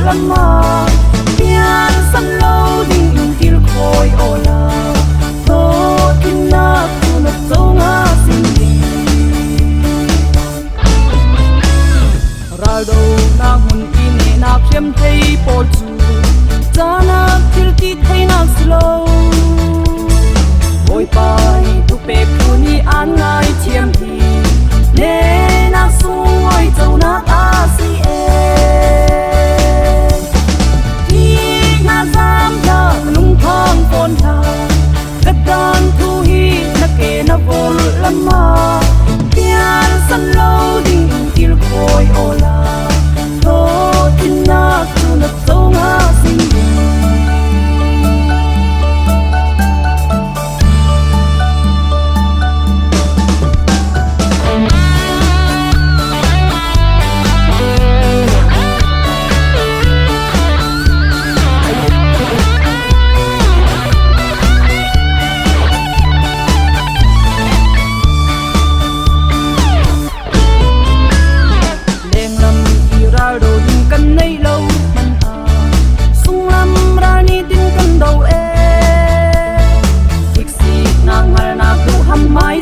lần mà biên sân lâu đình kia khôi ô la thô kinh na tu na châu nga xin đi ra đâu na hun in na phiêm thấy bồ chu za na thil ti thấy na slow ôi pai tu pe puni an ngai thiam hi le na sung oi châu na ta si e hi na zam da lung thang pon tha ka dan thu hi na ke na vol lama pian san lo ding til khoi ola tho tin na tu na châu nga sin mai